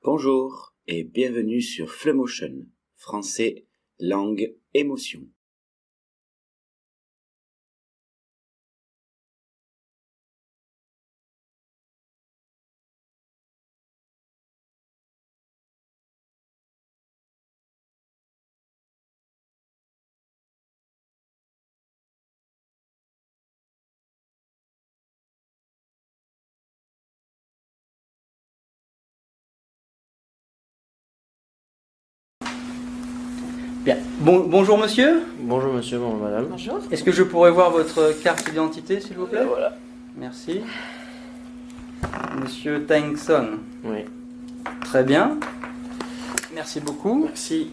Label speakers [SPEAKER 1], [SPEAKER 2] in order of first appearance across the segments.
[SPEAKER 1] Bonjour et bienvenue sur Flumotion, français, langue, émotion.
[SPEAKER 2] Bien. Bonjour monsieur.
[SPEAKER 3] Bonjour monsieur, bonjour madame.
[SPEAKER 4] Bonjour.
[SPEAKER 2] Est-ce que je pourrais voir votre carte d'identité s'il vous plaît?
[SPEAKER 3] Voilà.
[SPEAKER 2] Merci. Monsieur Tangson.
[SPEAKER 3] Oui.
[SPEAKER 2] Très bien. Merci beaucoup.
[SPEAKER 3] Merci.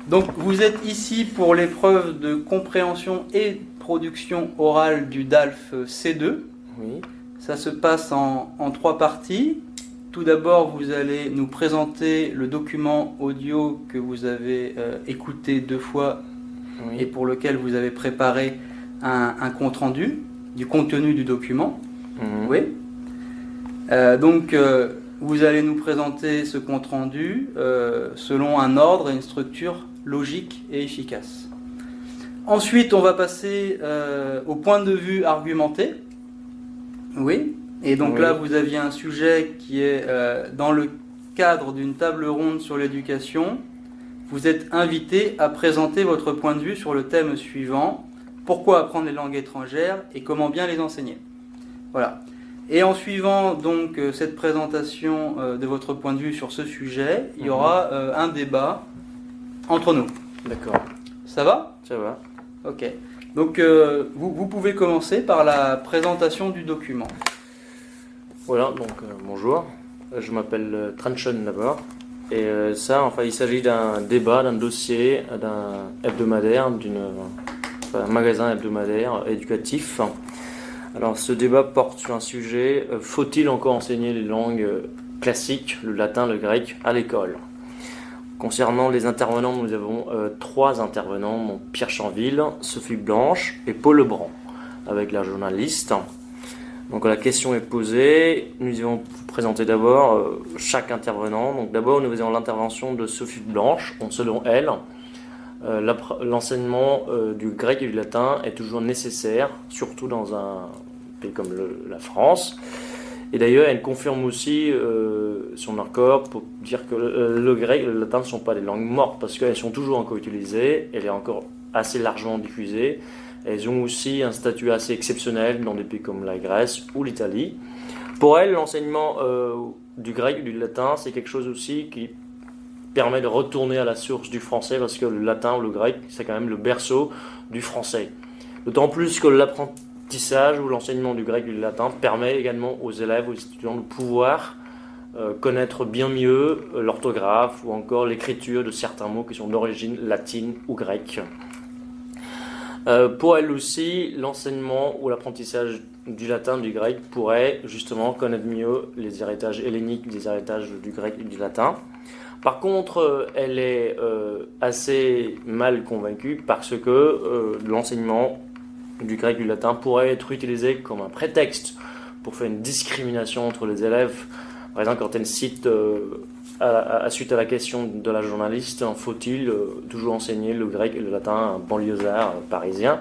[SPEAKER 2] Donc vous êtes ici pour l'épreuve de compréhension et production orale du DALF C2.
[SPEAKER 3] Oui.
[SPEAKER 2] Ça se passe en 3 parties. Tout d'abord, vous allez nous présenter le document audio que vous avez écouté 2 fois
[SPEAKER 3] Oui.
[SPEAKER 2] et pour lequel vous avez préparé un compte-rendu du contenu du document. Oui. Donc, vous allez nous présenter ce compte-rendu selon un ordre et une structure logique et efficace. Ensuite, on va passer au point de vue argumenté. Oui. Et donc
[SPEAKER 3] Oui.
[SPEAKER 2] là, vous aviez un sujet qui est dans le cadre d'une table ronde sur l'éducation. Vous êtes invité à présenter votre point de vue sur le thème suivant: pourquoi apprendre les langues étrangères et comment bien les enseigner. Voilà. Et en suivant donc cette présentation de votre point de vue sur ce sujet, il y aura un débat entre nous.
[SPEAKER 3] D'accord.
[SPEAKER 2] Ça va?
[SPEAKER 3] Ça va.
[SPEAKER 2] Ok. Donc vous pouvez commencer par la présentation du document.
[SPEAKER 3] Voilà, donc bonjour. Je m'appelle Tranchon d'abord. Et ça, enfin, il s'agit d'un débat, d'un dossier, d'un hebdomadaire, un magasin hebdomadaire éducatif. Alors, ce débat porte sur un sujet: faut-il encore enseigner les langues classiques, le latin, le grec, à l'école? Concernant les intervenants, nous avons 3 intervenants, donc Pierre Chanville, Sophie Blanche et Paul Lebrun, avec la journaliste. Donc la question est posée, nous allons vous présenter d'abord chaque intervenant. Donc d'abord nous faisons l'intervention de Sophie Blanche. Donc, selon elle, l'enseignement du grec et du latin est toujours nécessaire, surtout dans un pays comme la France. Et d'ailleurs elle confirme aussi son accord pour dire que le grec et le latin ne sont pas des langues mortes, parce qu'elles sont toujours encore utilisées, elles sont encore assez largement diffusées. Elles ont aussi un statut assez exceptionnel dans des pays comme la Grèce ou l'Italie. Pour elle, l'enseignement du grec et du latin, c'est quelque chose aussi qui permet de retourner à la source du français, parce que le latin ou le grec, c'est quand même le berceau du français. D'autant plus que l'apprentissage ou l'enseignement du grec et du latin permet également aux élèves, aux étudiants de pouvoir connaître bien mieux l'orthographe ou encore l'écriture de certains mots qui sont d'origine latine ou grecque. Pour elle aussi, l'enseignement ou l'apprentissage du latin, du grec, pourrait justement connaître mieux les héritages helléniques, des héritages du grec et du latin. Par contre, elle est assez mal convaincue parce que l'enseignement du grec et du latin pourrait être utilisé comme un prétexte pour faire une discrimination entre les élèves. Par exemple, quand elle cite, suite à la question de la journaliste, faut-il toujours enseigner le grec et le latin à un banlieusard parisien?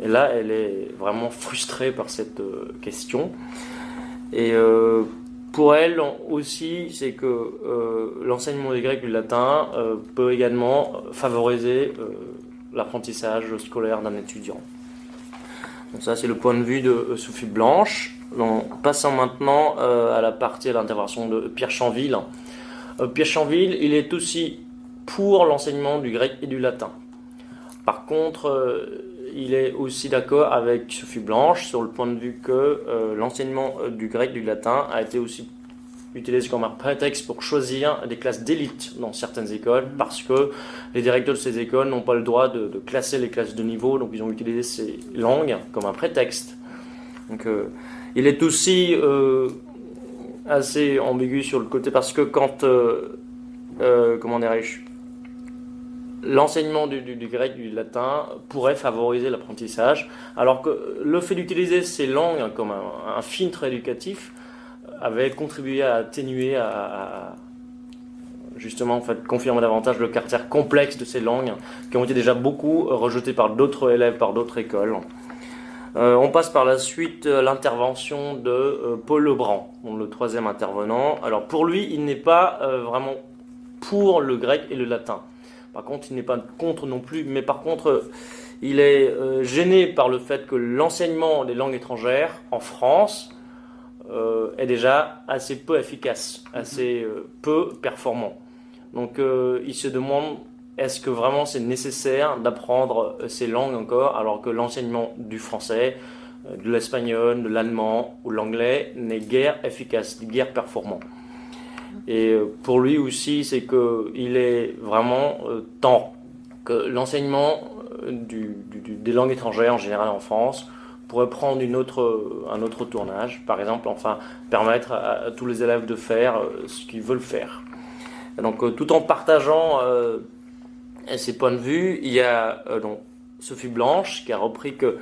[SPEAKER 3] Et là, elle est vraiment frustrée par cette question. Et pour elle aussi, c'est que l'enseignement du grec et du latin peut également favoriser l'apprentissage scolaire d'un étudiant. Donc ça, c'est le point de vue de Sophie Blanche. Donc, passons maintenant à l'intervention de Pierre Chanville. Pierre Chanville, il est aussi pour l'enseignement du grec et du latin. Par contre, il est aussi d'accord avec Sophie Blanche sur le point de vue que l'enseignement du grec et du latin a été aussi utilisé comme un prétexte pour choisir des classes d'élite dans certaines écoles, parce que les directeurs de ces écoles n'ont pas le droit de classer les classes de niveau, donc ils ont utilisé ces langues comme un prétexte. Donc, il est aussi assez ambigu sur le côté, parce que quand l'enseignement du grec et du latin pourrait favoriser l'apprentissage, alors que le fait d'utiliser ces langues comme un filtre éducatif avait contribué à atténuer, à justement en fait, confirmer davantage le caractère complexe de ces langues qui ont été déjà beaucoup rejetées par d'autres élèves, par d'autres écoles. On passe par la suite à l'intervention de Paul Lebrun, le troisième intervenant. Alors pour lui, il n'est pas vraiment pour le grec et le latin. Par contre, il n'est pas contre non plus, mais par contre, il est gêné par le fait que l'enseignement des langues étrangères en France est déjà assez peu efficace, assez peu performant. Donc il se demande, est-ce que vraiment c'est nécessaire d'apprendre ces langues encore, alors que l'enseignement du français, de l'espagnol, de l'allemand ou l'anglais n'est guère efficace, guère performant. Et pour lui aussi, c'est qu'il est vraiment temps que l'enseignement des langues étrangères en général en France pourrait prendre un autre tournage, par exemple, enfin permettre à tous les élèves de faire ce qu'ils veulent faire. Et donc tout en partageant ces points de vue, il y a donc Sophie Blanche qui a repris que,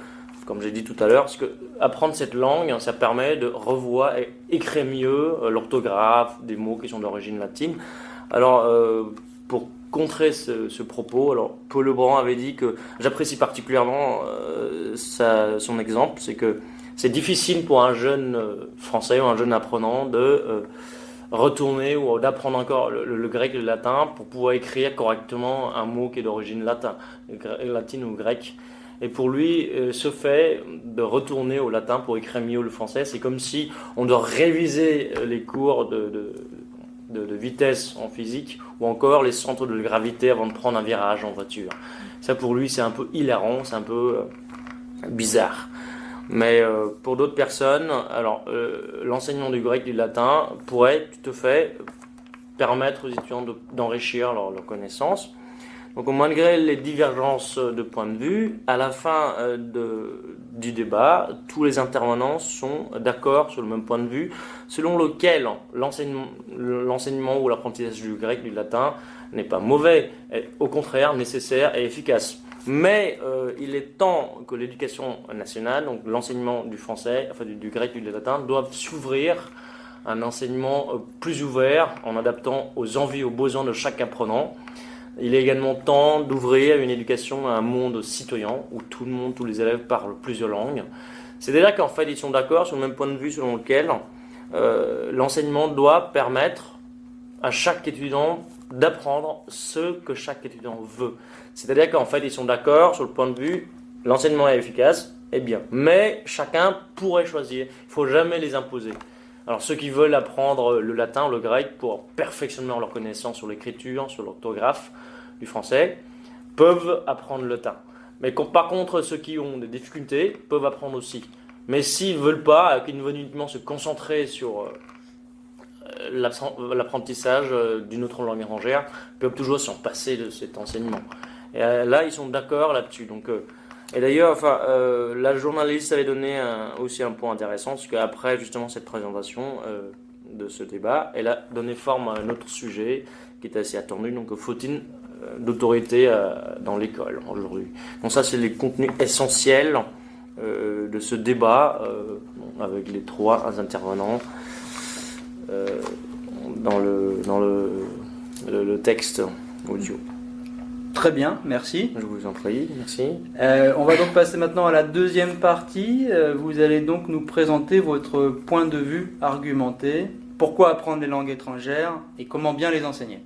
[SPEAKER 3] comme j'ai dit tout à l'heure, parce que apprendre cette langue, ça permet de revoir et écrire mieux l'orthographe des mots qui sont d'origine latine. Alors, pour contrer ce propos, alors Paul Lebrun avait dit que j'apprécie particulièrement son exemple, c'est que c'est difficile pour un jeune français ou un jeune apprenant de retourner ou d'apprendre encore le grec et le latin pour pouvoir écrire correctement un mot qui est d'origine latine ou grecque. Et pour lui, ce fait de retourner au latin pour écrire mieux le français, c'est comme si on doit réviser les cours de vitesse en physique ou encore les centres de gravité avant de prendre un virage en voiture. Ça pour lui, c'est un peu hilarant, c'est un peu bizarre. Mais pour d'autres personnes, alors l'enseignement du grec et du latin pourrait tout à fait permettre aux étudiants d'enrichir leurs connaissances. Donc malgré les divergences de points de vue, à la fin du débat, tous les intervenants sont d'accord sur le même point de vue, selon lequel l'enseignement ou l'apprentissage du grec et du latin n'est pas mauvais, est au contraire nécessaire et efficace. Mais il est temps que l'éducation nationale, donc l'enseignement du français, enfin du grec et du latin, doivent s'ouvrir à un enseignement plus ouvert en adaptant aux envies, aux besoins de chaque apprenant. Il est également temps d'ouvrir une éducation à un monde citoyen où tout le monde, tous les élèves parlent plusieurs langues. C'est-à-dire qu'en fait, ils sont d'accord sur le même point de vue selon lequel l'enseignement doit permettre à chaque étudiant d'apprendre ce que chaque étudiant veut. C'est-à-dire qu'en fait, ils sont d'accord sur le point de vue l'enseignement est efficace, eh bien, mais chacun pourrait choisir. Il ne faut jamais les imposer. Alors ceux qui veulent apprendre le latin, le grec, pour perfectionner leur connaissance sur l'écriture, sur l'orthographe du français, peuvent apprendre le latin. Mais par contre, ceux qui ont des difficultés peuvent apprendre aussi. Mais s'ils ne veulent pas, qu'ils veulent uniquement se concentrer sur l'apprentissage d'une autre langue étrangère, peuvent toujours s'en passer de cet enseignement. Et là, ils sont d'accord là-dessus. Donc, et d'ailleurs, enfin, la journaliste avait donné aussi un point intéressant, parce qu'après justement cette présentation de ce débat, elle a donné forme à un autre sujet qui est assez attendu, donc faut-il d'autorité dans l'école aujourd'hui. Donc ça, c'est les contenus essentiels de ce débat avec les trois intervenants dans le texte audio.
[SPEAKER 2] Très bien, merci.
[SPEAKER 3] Je vous en prie, merci.
[SPEAKER 2] On va donc passer maintenant à la deuxième partie. Vous allez donc nous présenter votre point de vue argumenté. Pourquoi apprendre les langues étrangères et comment bien les enseigner?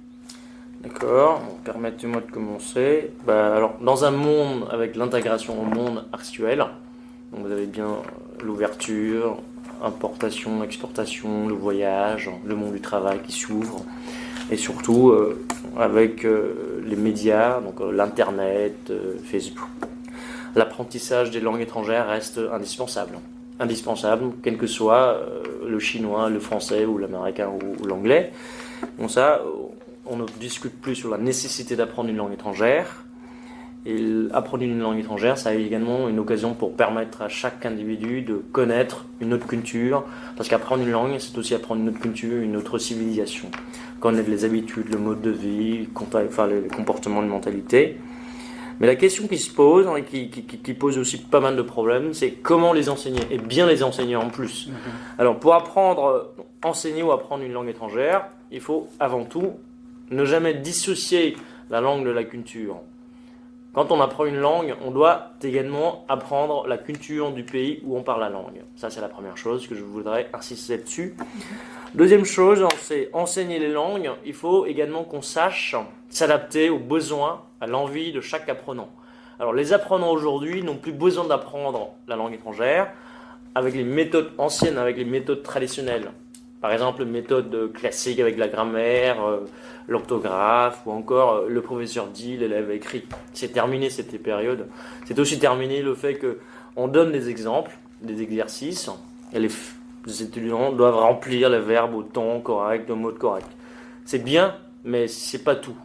[SPEAKER 3] D'accord, permettez-moi de commencer. Alors, dans un monde avec l'intégration au monde actuel, donc vous avez bien l'ouverture, importation, exportation, le voyage, le monde du travail qui s'ouvre, et surtout avec les médias, donc l'internet, Facebook. L'apprentissage des langues étrangères reste indispensable. Indispensable, quel que soit le chinois, le français ou l'américain ou l'anglais. Donc ça, on ne discute plus sur la nécessité d'apprendre une langue étrangère. Et apprendre une langue étrangère, ça a également une occasion pour permettre à chaque individu de connaître une autre culture. Parce qu'apprendre une langue, c'est aussi apprendre une autre culture, une autre civilisation. Connaître les habitudes, le mode de vie, les comportements, les mentalités. Mais la question qui se pose, et qui pose aussi pas mal de problèmes, c'est comment les enseigner, et bien les enseigner en plus. Alors pour enseigner ou apprendre une langue étrangère, il faut avant tout ne jamais dissocier la langue de la culture. Quand on apprend une langue, on doit également apprendre la culture du pays où on parle la langue. Ça, c'est la première chose que je voudrais insister dessus. Deuxième chose, c'est enseigner les langues. Il faut également qu'on sache s'adapter aux besoins, à l'envie de chaque apprenant. Alors, les apprenants aujourd'hui n'ont plus besoin d'apprendre la langue étrangère avec les méthodes anciennes, avec les méthodes traditionnelles. Par exemple, les méthodes classiques avec la grammaire, l'orthographe, ou encore le professeur dit, l'élève écrit. C'est terminé cette période. C'est aussi terminé le fait qu'on donne des exemples, des exercices, et les étudiants doivent remplir les verbes au temps correct, au mode correct. C'est bien, mais c'est pas tout.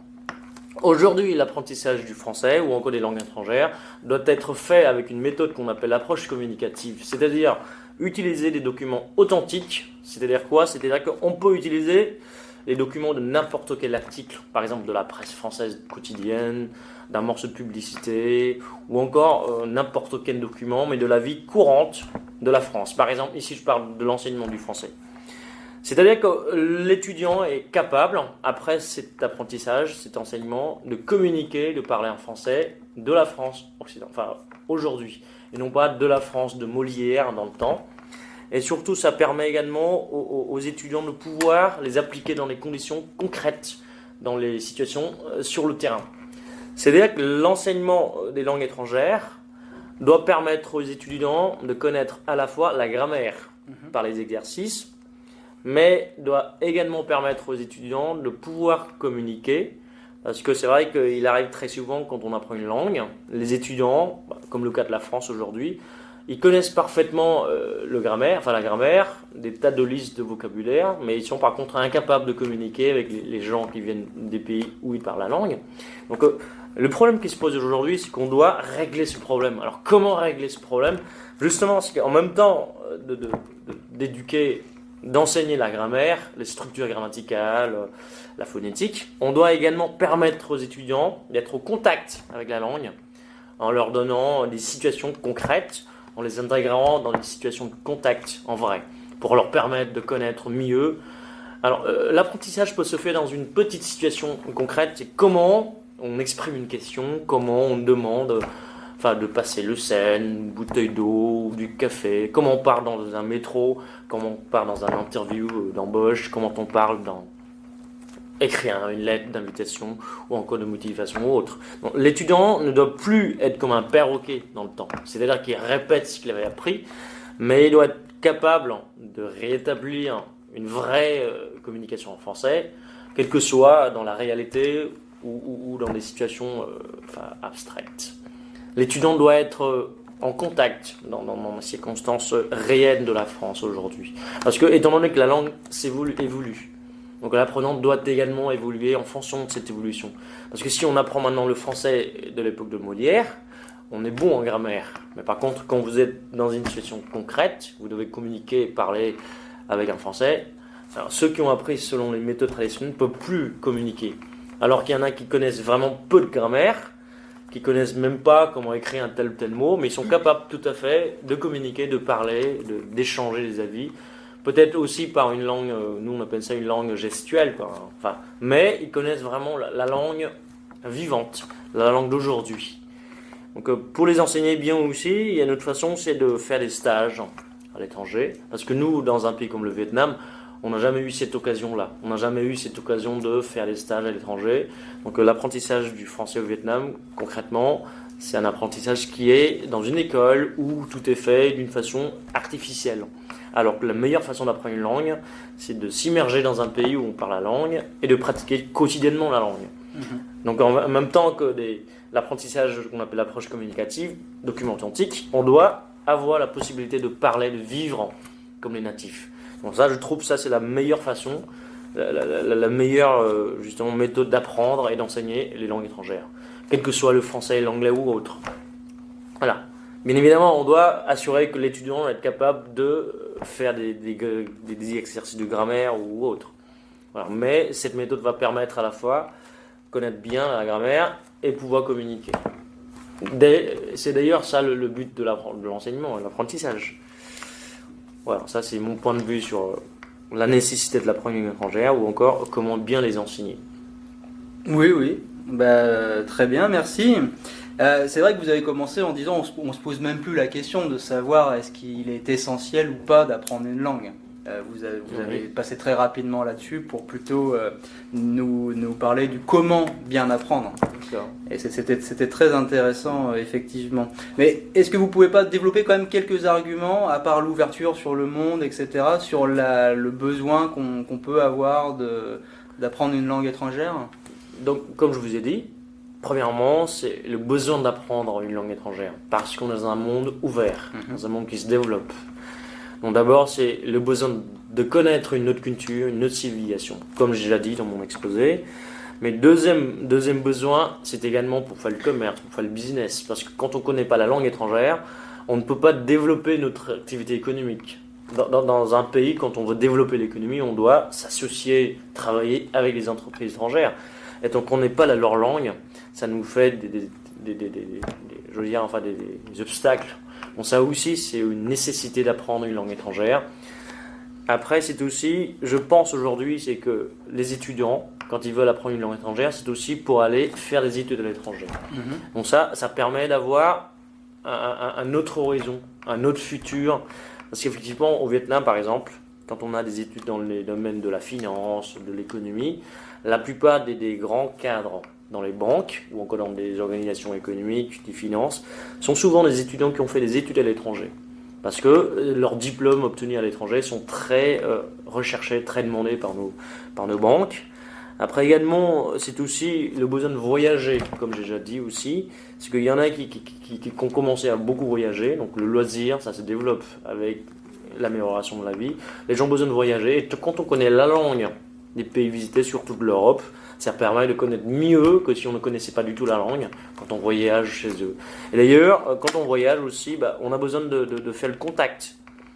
[SPEAKER 3] Aujourd'hui, l'apprentissage du français ou encore des langues étrangères doit être fait avec une méthode qu'on appelle l'approche communicative, c'est-à-dire utiliser des documents authentiques. C'est-à-dire quoi? C'est-à-dire qu'on peut utiliser les documents de n'importe quel article, par exemple de la presse française quotidienne, d'un morceau de publicité, ou encore n'importe quel document, mais de la vie courante de la France. Par exemple, ici je parle de l'enseignement du français. C'est-à-dire que l'étudiant est capable, après cet apprentissage, cet enseignement, de communiquer, de parler en français de la France occidentale, enfin aujourd'hui, et non pas de la France de Molière dans le temps. Et surtout, ça permet également aux étudiants de pouvoir les appliquer dans les conditions concrètes, dans les situations sur le terrain. C'est-à-dire que l'enseignement des langues étrangères doit permettre aux étudiants de connaître à la fois la grammaire par les exercices, mais doit également permettre aux étudiants de pouvoir communiquer, parce que c'est vrai qu'il arrive très souvent quand on apprend une langue, les étudiants, comme le cas de la France aujourd'hui, ils connaissent parfaitement la grammaire, des tas de listes de vocabulaire, mais ils sont par contre incapables de communiquer avec les gens qui viennent des pays où ils parlent la langue. Donc le problème qui se pose aujourd'hui, c'est qu'on doit régler ce problème. Alors comment régler ce problème? Justement, c'est qu'en même temps d'éduquer, d'enseigner la grammaire, les structures grammaticales, la phonétique, on doit également permettre aux étudiants d'être au contact avec la langue, en leur donnant des situations concrètes, en les intégrant dans des situations de contact en vrai, pour leur permettre de connaître mieux. Alors, l'apprentissage peut se faire dans une petite situation concrète, c'est comment on exprime une question, comment on demande de passer le Seine, une bouteille d'eau, du café, comment on parle dans un métro, comment on parle dans un interview d'embauche, comment on parle dans écrire une lettre d'invitation ou encore de motivation ou autre. Donc, l'étudiant ne doit plus être comme un perroquet dans le temps, c'est-à-dire qu'il répète ce qu'il avait appris, mais il doit être capable de rétablir une vraie communication en français, quelle que soit dans la réalité ou dans des situations abstraites. L'étudiant doit être en contact dans les circonstances réelles de la France aujourd'hui. Parce que, étant donné que la langue évolue, donc l'apprenant doit également évoluer en fonction de cette évolution. Parce que si on apprend maintenant le français de l'époque de Molière, on est bon en grammaire. Mais par contre, quand vous êtes dans une situation concrète, vous devez communiquer et parler avec un français. Alors, ceux qui ont appris selon les méthodes traditionnelles ne peuvent plus communiquer. Alors qu'il y en a qui connaissent vraiment peu de grammaire, qui connaissent même pas comment écrire un tel ou tel mot, mais ils sont capables tout à fait de communiquer, de parler, d'échanger les avis. Peut-être aussi par une langue, nous on appelle ça une langue gestuelle, quoi. Mais ils connaissent vraiment la langue vivante, la langue d'aujourd'hui. Donc pour les enseigner bien aussi, il y a une autre façon, c'est de faire des stages à l'étranger. Parce que nous, dans un pays comme le Vietnam, on n'a jamais eu cette occasion-là. On n'a jamais eu cette occasion de faire des stages à l'étranger. Donc l'apprentissage du français au Vietnam, concrètement, c'est un apprentissage qui est dans une école où tout est fait d'une façon artificielle. Alors que la meilleure façon d'apprendre une langue, c'est de s'immerger dans un pays où on parle la langue et de pratiquer quotidiennement la langue. Donc en même temps que l'apprentissage qu'on appelle l'approche communicative, document authentique, on doit avoir la possibilité de parler, de vivre comme les natifs. Donc ça, je trouve ça c'est la meilleure façon, la meilleure justement méthode d'apprendre et d'enseigner les langues étrangères, quel que soit le français, l'anglais ou autre. Voilà. Bien évidemment, on doit assurer que l'étudiant va être capable de faire des exercices de grammaire ou autre. Voilà. Mais cette méthode va permettre à la fois de connaître bien la grammaire et pouvoir communiquer. C'est d'ailleurs ça le but de l'enseignement, l'apprentissage. Voilà, ça c'est mon point de vue sur la nécessité de l'apprendre une langue étrangère ou encore comment bien les enseigner.
[SPEAKER 2] Oui, oui. Très bien, merci. C'est vrai que vous avez commencé en disant on se pose même plus la question de savoir est-ce qu'il est essentiel ou pas d'apprendre une langue. Vous avez passé très rapidement là-dessus pour plutôt nous parler du comment bien apprendre. Et c'était très intéressant, effectivement. Mais est-ce que vous pouvez pas développer quand même quelques arguments, à part l'ouverture sur le monde, etc., sur le besoin qu'on peut avoir d'apprendre une langue étrangère?
[SPEAKER 3] Donc, comme je vous ai dit, premièrement, c'est le besoin d'apprendre une langue étrangère, parce qu'on est dans un monde ouvert, dans un monde qui se développe. Donc d'abord, c'est le besoin de connaître une autre culture, une autre civilisation, comme j'ai déjà dit dans mon exposé. Mais deuxième besoin, c'est également pour faire le commerce, pour faire le business, parce que quand on ne connaît pas la langue étrangère, on ne peut pas développer notre activité économique. Dans un pays, quand on veut développer l'économie, on doit s'associer, travailler avec les entreprises étrangères. Et tant qu'on n'est pas leur langue, ça nous fait des obstacles. Bon, ça aussi, c'est une nécessité d'apprendre une langue étrangère. Après, c'est aussi, je pense aujourd'hui, c'est que les étudiants, quand ils veulent apprendre une langue étrangère, c'est aussi pour aller faire des études à l'étranger. Donc ça permet d'avoir un autre horizon, un autre futur. Parce qu'effectivement, au Vietnam, par exemple, quand on a des études dans les domaines de la finance, de l'économie, la plupart des grands cadres dans les banques ou encore dans des organisations économiques, des finances, sont souvent des étudiants qui ont fait des études à l'étranger. Parce que leurs diplômes obtenus à l'étranger sont très recherchés, très demandés par nos banques. Après également, c'est aussi le besoin de voyager, comme j'ai déjà dit aussi. C'est qu'il y en a qui ont commencé à beaucoup voyager, donc le loisir, ça se développe avec l'amélioration de la vie. Les gens ont besoin de voyager, et quand on connaît la langue des pays visités, surtout de l'Europe, ça permet de connaître mieux que si on ne connaissait pas du tout la langue quand on voyage chez eux. Et d'ailleurs, quand on voyage aussi, on a besoin de faire le contact,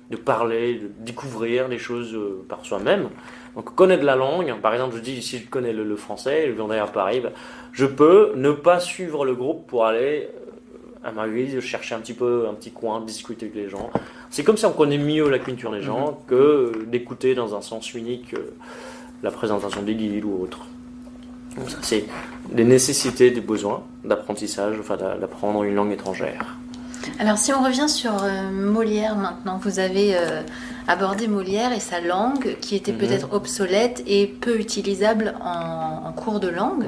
[SPEAKER 3] de parler, de découvrir les choses par soi-même. Donc connaître la langue, par exemple, je dis si je connais le français, je viendrai à Paris, je peux ne pas suivre le groupe pour aller à ma guise, chercher un petit coin, discuter avec les gens. C'est comme ça qu'on connaît mieux la culture des gens que d'écouter dans un sens unique la présentation des guides ou autre. Donc ça, c'est des nécessités, des besoins d'apprentissage, enfin d'apprendre une langue étrangère.
[SPEAKER 4] Alors si on revient sur Molière maintenant, vous avez abordé Molière et sa langue qui était peut-être obsolète et peu utilisable en cours de langue.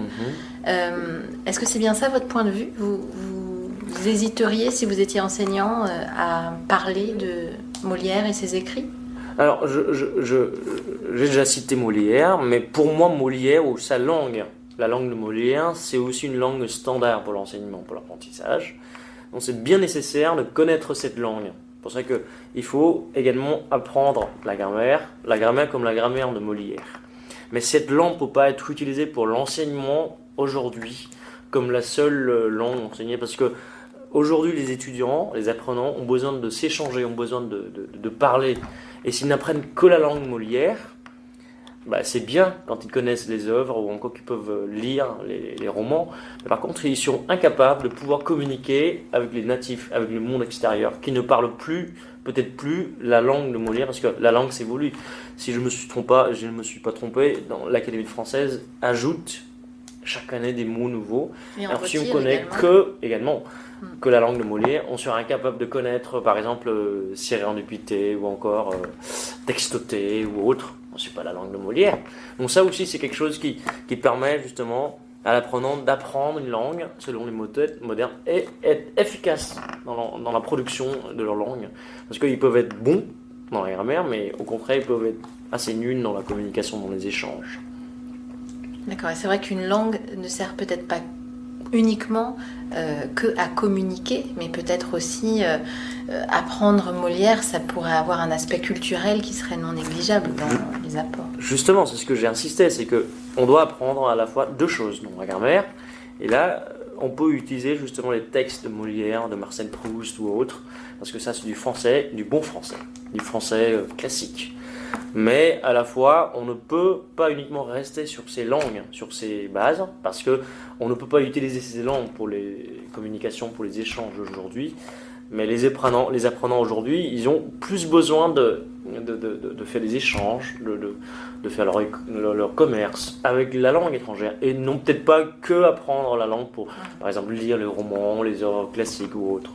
[SPEAKER 4] Est-ce que c'est bien ça votre point de vue ? Vous hésiteriez, si vous étiez enseignant, à parler de Molière et ses écrits ?
[SPEAKER 3] Alors, j'ai déjà cité Molière, mais pour moi, Molière ou sa langue, la langue de Molière, c'est aussi une langue standard pour l'enseignement, pour l'apprentissage. Donc, c'est bien nécessaire de connaître cette langue. C'est pour ça qu'il faut également apprendre la grammaire comme la grammaire de Molière. Mais cette langue ne peut pas être utilisée pour l'enseignement aujourd'hui comme la seule langue enseignée, parce que aujourd'hui, les étudiants, les apprenants ont besoin de s'échanger, ont besoin de parler. Et s'ils n'apprennent que la langue Molière, c'est bien quand ils connaissent les œuvres ou encore qu'ils peuvent lire les romans. Mais par contre, ils sont incapables de pouvoir communiquer avec les natifs, avec le monde extérieur, qui ne parlent peut-être plus la langue de Molière, parce que la langue s'évolue. Si je ne me suis pas trompé, dans l'Académie française ajoute chaque année des mots nouveaux. Alors si on connaît que la langue de Molière, on serait incapable de connaître par exemple Cyrano de Pité ou encore Textoté ou autre. C'est pas la langue de Molière. Donc ça aussi c'est quelque chose qui permet justement à l'apprenant d'apprendre une langue selon les méthodes modernes et être efficace dans la production de leur langue. Parce qu'ils peuvent être bons dans la grammaire, mais au contraire ils peuvent être assez nuls dans la communication, dans les échanges.
[SPEAKER 4] D'accord, et c'est vrai qu'une langue ne sert peut-être pas uniquement que à communiquer, mais peut-être aussi apprendre Molière, ça pourrait avoir un aspect culturel qui serait non négligeable dans les apports.
[SPEAKER 3] Justement, c'est ce que j'ai insisté, c'est qu'on doit apprendre à la fois deux choses dans la grammaire, et là, on peut utiliser justement les textes de Molière, de Marcel Proust ou autres, parce que ça c'est du français, du bon français, du français classique. Mais à la fois, on ne peut pas uniquement rester sur ces langues, sur ces bases, parce qu'on ne peut pas utiliser ces langues pour les communications, pour les échanges aujourd'hui, Mais les apprenants aujourd'hui, ils ont plus besoin de faire des échanges, de faire leur commerce avec la langue étrangère. Et non peut-être pas que apprendre la langue pour, par exemple, lire les romans, les œuvres classiques ou autres.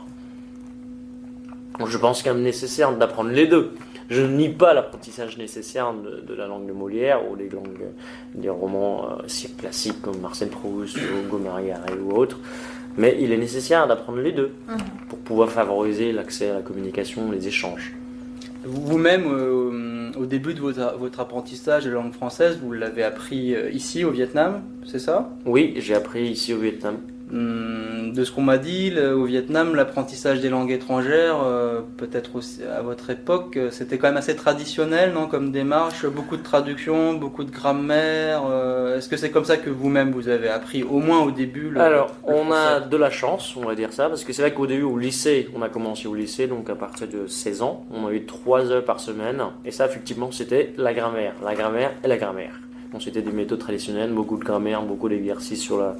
[SPEAKER 3] Donc, je pense qu'il est nécessaire d'apprendre les deux. Je ne nie pas l'apprentissage nécessaire de la langue de Molière ou des romans classiques comme Marcel Proust ou Gomari-Garé ou autres. Mais il est nécessaire d'apprendre les deux pour pouvoir favoriser l'accès à la communication, les échanges.
[SPEAKER 2] Vous-même, au début de votre apprentissage de la langue française, vous l'avez appris ici au Vietnam, c'est ça?
[SPEAKER 3] Oui, j'ai appris ici au Vietnam.
[SPEAKER 2] De ce qu'on m'a dit, au Vietnam, l'apprentissage des langues étrangères, peut-être aussi à votre époque, c'était quand même assez traditionnel, non, comme démarche, beaucoup de traductions, beaucoup de grammaire. Est-ce que c'est comme ça que vous-même vous avez appris, au moins au début
[SPEAKER 3] Alors, on a de la chance, on va dire ça, parce que c'est vrai qu'au début, au lycée, on a commencé au lycée, donc à partir de 16 ans, on a eu 3 heures par semaine, et ça, effectivement, c'était la grammaire et la grammaire. Donc, c'était des méthodes traditionnelles, beaucoup de grammaire, beaucoup d'exercices sur la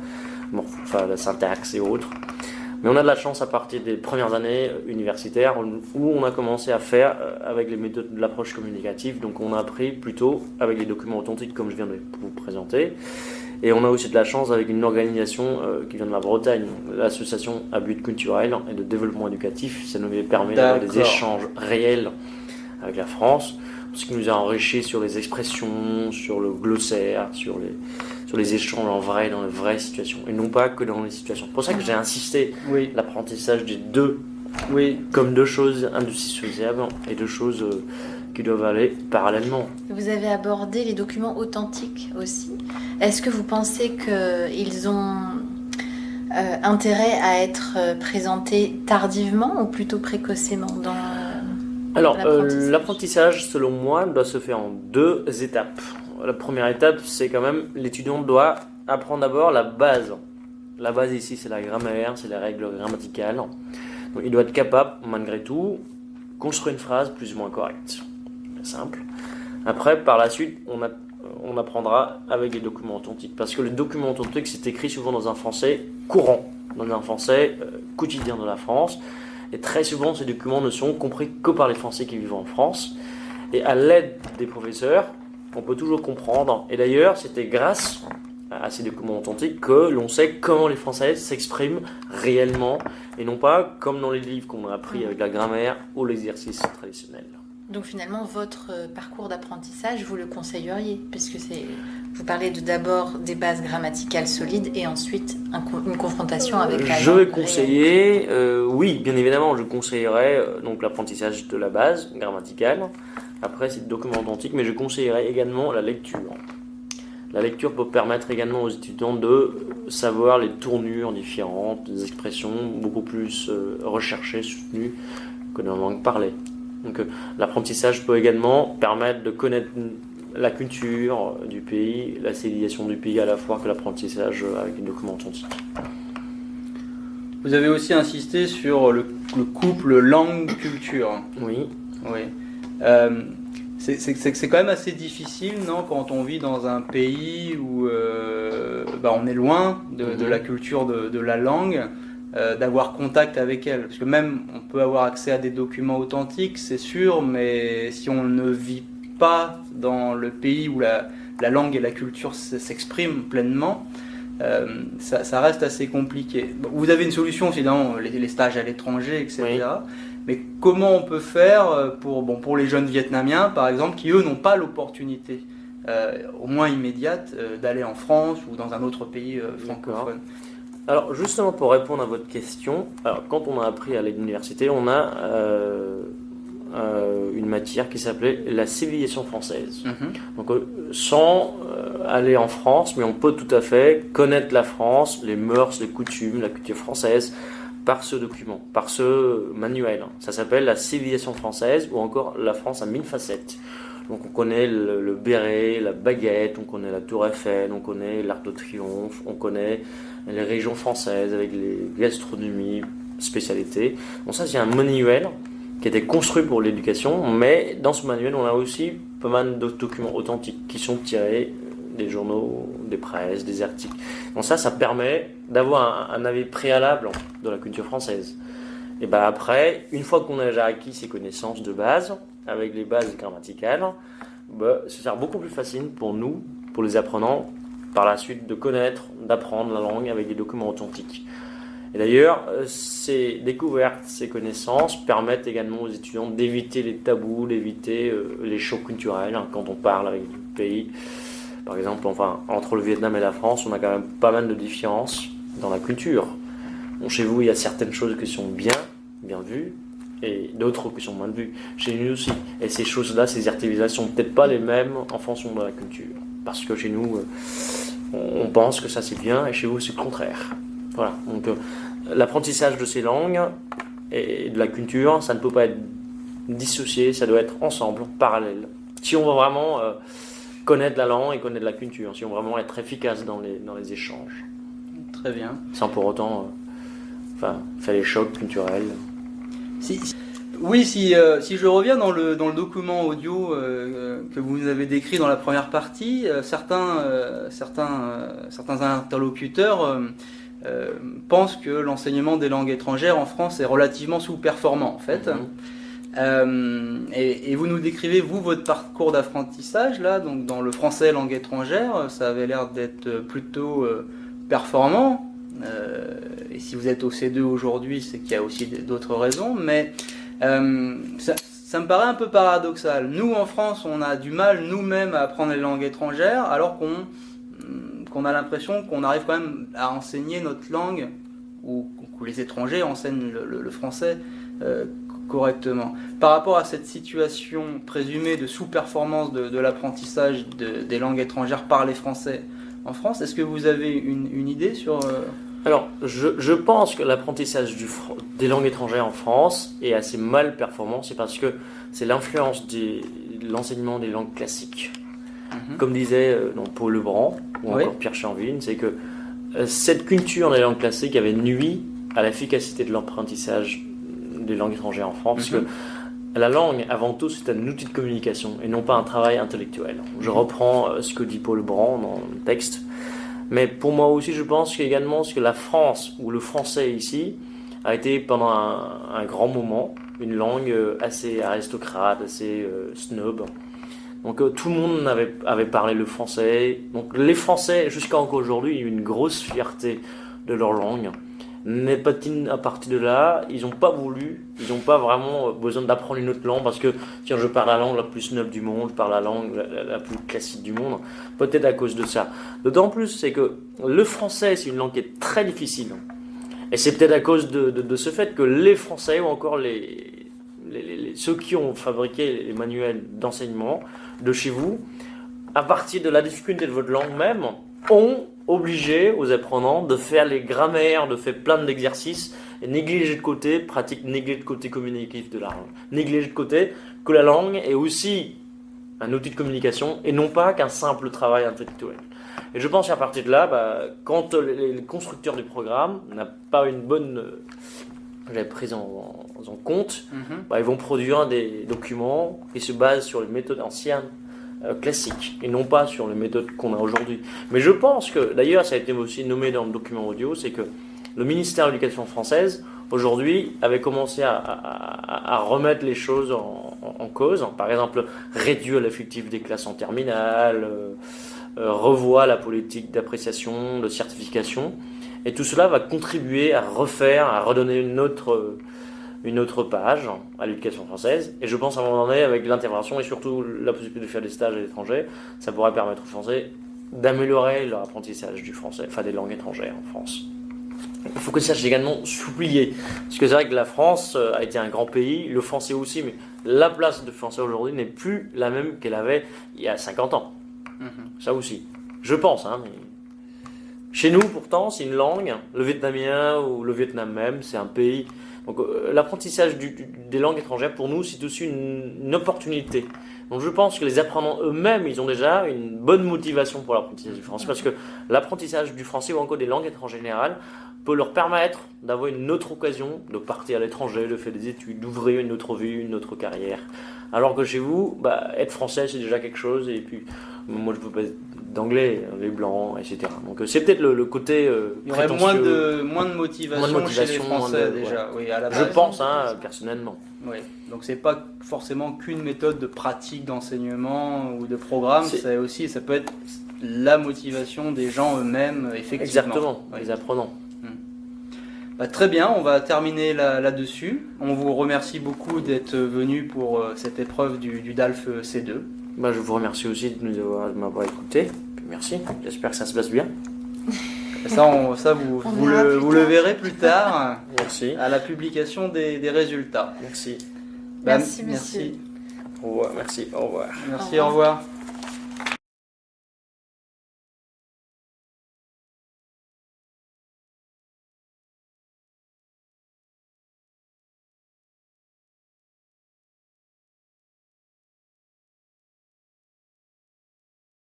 [SPEAKER 3] syntaxe et autres. Mais on a de la chance à partir des premières années universitaires où on a commencé à faire avec les méthodes de l'approche communicative. Donc on a appris plutôt avec les documents authentiques comme je viens de vous présenter. Et on a aussi de la chance avec une organisation qui vient de la Bretagne, l'association à but culturel et de développement éducatif. Ça nous permet d'avoir des échanges réels avec la France, ce qui nous a enrichi sur les expressions, sur le glossaire, sur les échanges en vrai, dans les vraies situations, et non pas que dans les situations. C'est pour ça que j'ai insisté l'apprentissage des deux, comme deux choses indissociables et deux choses qui doivent aller parallèlement.
[SPEAKER 4] Vous avez abordé les documents authentiques aussi. Est-ce que vous pensez qu'ils ont intérêt à être présentés tardivement ou plutôt précocement dans
[SPEAKER 3] Alors, l'apprentissage, selon moi, doit se faire en 2 étapes. La première étape, c'est quand même l'étudiant doit apprendre d'abord la base. La base ici, c'est la grammaire, c'est les règles grammaticales. Donc, il doit être capable, malgré tout, construire une phrase plus ou moins correcte. C'est simple. Après, par la suite, on apprendra avec les documents authentiques. Parce que le document authentique, c'est écrit souvent dans un français courant, dans un français quotidien de la France. Et très souvent, ces documents ne sont compris que par les Français qui vivent en France. Et à l'aide des professeurs, on peut toujours comprendre. Et d'ailleurs, c'était grâce à ces documents authentiques que l'on sait comment les Français s'expriment réellement. Et non pas comme dans les livres qu'on a appris avec la grammaire ou l'exercice traditionnel.
[SPEAKER 4] Donc finalement, votre parcours d'apprentissage, vous le conseilleriez, puisque vous parlez d'abord des bases grammaticales solides et ensuite une confrontation avec la langue.
[SPEAKER 3] Je vais conseiller, oui, bien évidemment, je conseillerais donc l'apprentissage de la base grammaticale. Après, c'est le document authentique, mais je conseillerais également la lecture. La lecture peut permettre également aux étudiants de savoir les tournures différentes, des expressions beaucoup plus recherchées, soutenues que dans la langue parlée. Donc l'apprentissage peut également permettre de connaître la culture du pays, la civilisation du pays à la fois que l'apprentissage avec les documents authentiques.
[SPEAKER 2] Vous avez aussi insisté sur le couple langue-culture.
[SPEAKER 3] Oui.
[SPEAKER 2] C'est quand même assez difficile, non, quand on vit dans un pays où on est loin de la culture de la langue, d'avoir contact avec elle. Parce que même, on peut avoir accès à des documents authentiques, c'est sûr, mais si on ne vit pas dans le pays où la langue et la culture s'expriment pleinement, ça reste assez compliqué. Vous avez une solution, finalement, les stages à l'étranger, etc. Oui. Mais comment on peut faire pour les jeunes Vietnamiens, par exemple, qui, eux, n'ont pas l'opportunité, au moins immédiate, d'aller en France ou dans un autre pays francophone?
[SPEAKER 3] Alors, justement, pour répondre à votre question, quand on a appris à l'université, on a une matière qui s'appelait la civilisation française. Donc, sans aller en France, mais on peut tout à fait connaître la France, les mœurs, les coutumes, la culture française, par ce document, par ce manuel. Ça s'appelle la civilisation française ou encore la France à 1000 facettes. Donc on connaît le béret, la baguette, on connaît la tour Eiffel, on connaît l'Arc de Triomphe, on connaît les régions françaises avec les gastronomies, spécialités. Donc ça, c'est un manuel qui a été construit pour l'éducation, mais dans ce manuel, on a aussi pas mal de documents authentiques qui sont tirés des journaux, des presses, des articles. Donc ça permet d'avoir un avis préalable de la culture française. Et ben après, une fois qu'on a déjà acquis ces connaissances de base, avec les bases grammaticales, ce sera beaucoup plus facile pour nous, pour les apprenants, par la suite de connaître, d'apprendre la langue avec des documents authentiques. Et d'ailleurs, ces découvertes, ces connaissances permettent également aux étudiants d'éviter les tabous, d'éviter les chocs culturels quand on parle avec des pays. Par exemple, entre le Vietnam et la France, on a quand même pas mal de différences dans la culture. Bon, chez vous, il y a certaines choses qui sont bien vues, et d'autres qui sont moins vues. Chez nous aussi. Et ces choses-là, ces articulations sont peut-être pas les mêmes en fonction de la culture. Parce que chez nous, on pense que ça c'est bien, et chez vous, c'est le contraire. Voilà. Donc, l'apprentissage de ces langues et de la culture, ça ne peut pas être dissocié, ça doit être ensemble, parallèle. Si on veut vraiment connaître la langue et connaître la culture, si on veut vraiment être efficace dans les échanges.
[SPEAKER 2] Très bien.
[SPEAKER 3] Sans pour autant faire les chocs culturels.
[SPEAKER 2] Si je reviens dans le document audio que vous nous avez décrit dans la première partie, certains interlocuteurs pensent que l'enseignement des langues étrangères en France est relativement sous-performant en fait. Et vous nous décrivez, vous, votre parcours d'apprentissage là, donc dans le français langue étrangère, ça avait l'air d'être plutôt performant. Et si vous êtes au C2 aujourd'hui, c'est qu'il y a aussi d'autres raisons, mais ça me paraît un peu paradoxal. Nous, en France, on a du mal nous-mêmes à apprendre les langues étrangères, alors qu'on a l'impression qu'on arrive quand même à enseigner notre langue, ou que les étrangers enseignent le français correctement. Par rapport à cette situation présumée de sous-performance de l'apprentissage des langues étrangères par les Français en France, est-ce que vous avez une idée sur...
[SPEAKER 3] Alors, je pense que l'apprentissage des langues étrangères en France est assez mal performant, c'est parce que c'est l'influence de l'enseignement des langues classiques. Comme disait Paul Lebrun, ou encore Pierre Chanvin, c'est que cette culture des langues classiques avait nui à l'efficacité de l'apprentissage des langues étrangères en France, parce que la langue, avant tout, c'est un outil de communication et non pas un travail intellectuel. Je reprends ce que dit Paul Lebrun dans le texte. Mais pour moi aussi, je pense qu'également que la France, ou le français ici, a été pendant un grand moment une langue assez aristocrate, assez snob. Donc tout le monde avait parlé le français. Donc les Français, jusqu'à encore aujourd'hui, ont une grosse fierté de leur langue. Mais à partir de là, ils n'ont pas vraiment besoin d'apprendre une autre langue, parce que tiens, je parle la langue la plus snob du monde, je parle la langue la plus classique du monde, peut-être à cause de ça. D'autant plus, c'est que le français, c'est une langue qui est très difficile. Et c'est peut-être à cause de ce fait que les Français, ou encore ceux qui ont fabriqué les manuels d'enseignement de chez vous, à partir de la difficulté de votre langue même, ont obligé aux apprenants de faire les grammaires, de faire plein d'exercices, et négliger de côté négliger de côté communicatif de la langue. Négliger de côté que la langue est aussi un outil de communication et non pas qu'un simple travail intellectuel. Et je pense qu'à partir de là, quand les constructeurs du programme n'ont pas une bonne prise en compte, ils vont produire des documents qui se basent sur les méthodes anciennes, classique, et non pas sur les méthodes qu'on a aujourd'hui. Mais je pense que, d'ailleurs, ça a été aussi nommé dans le document audio, c'est que le ministère de l'Éducation française, aujourd'hui, avait commencé à remettre les choses en cause. Par exemple, réduire l'effectif des classes en terminale, revoit la politique d'appréciation, de certification, et tout cela va contribuer à redonner une autre page à l'éducation française. Et je pense à un moment donné, avec l'intégration et surtout la possibilité de faire des stages à l'étranger, ça pourrait permettre aux Français d'améliorer leur apprentissage du français, des langues étrangères en France. Il faut que ça soit également s'oublier. Parce que c'est vrai que la France a été un grand pays, le français aussi, mais la place du français aujourd'hui n'est plus la même qu'elle avait il y a 50 ans. Ça aussi. Je pense, mais... Chez nous, pourtant, c'est une langue, le vietnamien ou le Vietnam même, c'est un pays. Donc l'apprentissage des langues étrangères, pour nous, c'est aussi une opportunité. Donc je pense que les apprenants eux-mêmes, ils ont déjà une bonne motivation pour l'apprentissage du français, parce que l'apprentissage du français ou encore des langues étrangères générales peut leur permettre d'avoir une autre occasion de partir à l'étranger, de faire des études, d'ouvrir une autre vie, une autre carrière. Alors que chez vous, être français, c'est déjà quelque chose, et puis moi je peux pas d'anglais, les blancs, etc. Donc c'est peut-être le côté
[SPEAKER 2] Il y aurait
[SPEAKER 3] prétentieux.
[SPEAKER 2] moins de motivation chez les Français déjà. Oui, à la
[SPEAKER 3] Je
[SPEAKER 2] base.
[SPEAKER 3] pense, personnellement.
[SPEAKER 2] Oui. Donc c'est pas forcément qu'une méthode de pratique d'enseignement ou de programme, c'est aussi, ça peut être la motivation des gens eux-mêmes, effectivement.
[SPEAKER 3] Exactement,
[SPEAKER 2] Oui.
[SPEAKER 3] les apprenants.
[SPEAKER 2] Très bien, on va terminer là-dessus. On vous remercie beaucoup d'être venu pour cette épreuve du DALF C2.
[SPEAKER 3] Je vous remercie aussi de m'avoir écouté. Puis merci, j'espère que ça se passe bien.
[SPEAKER 2] Ça vous le verrez plus tard.
[SPEAKER 3] Merci.
[SPEAKER 2] À la publication des résultats.
[SPEAKER 3] Merci.
[SPEAKER 4] Merci, monsieur.
[SPEAKER 3] Au revoir, merci, au revoir.
[SPEAKER 2] Merci, au revoir.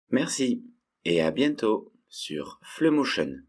[SPEAKER 1] Merci et à bientôt sur Flemotion.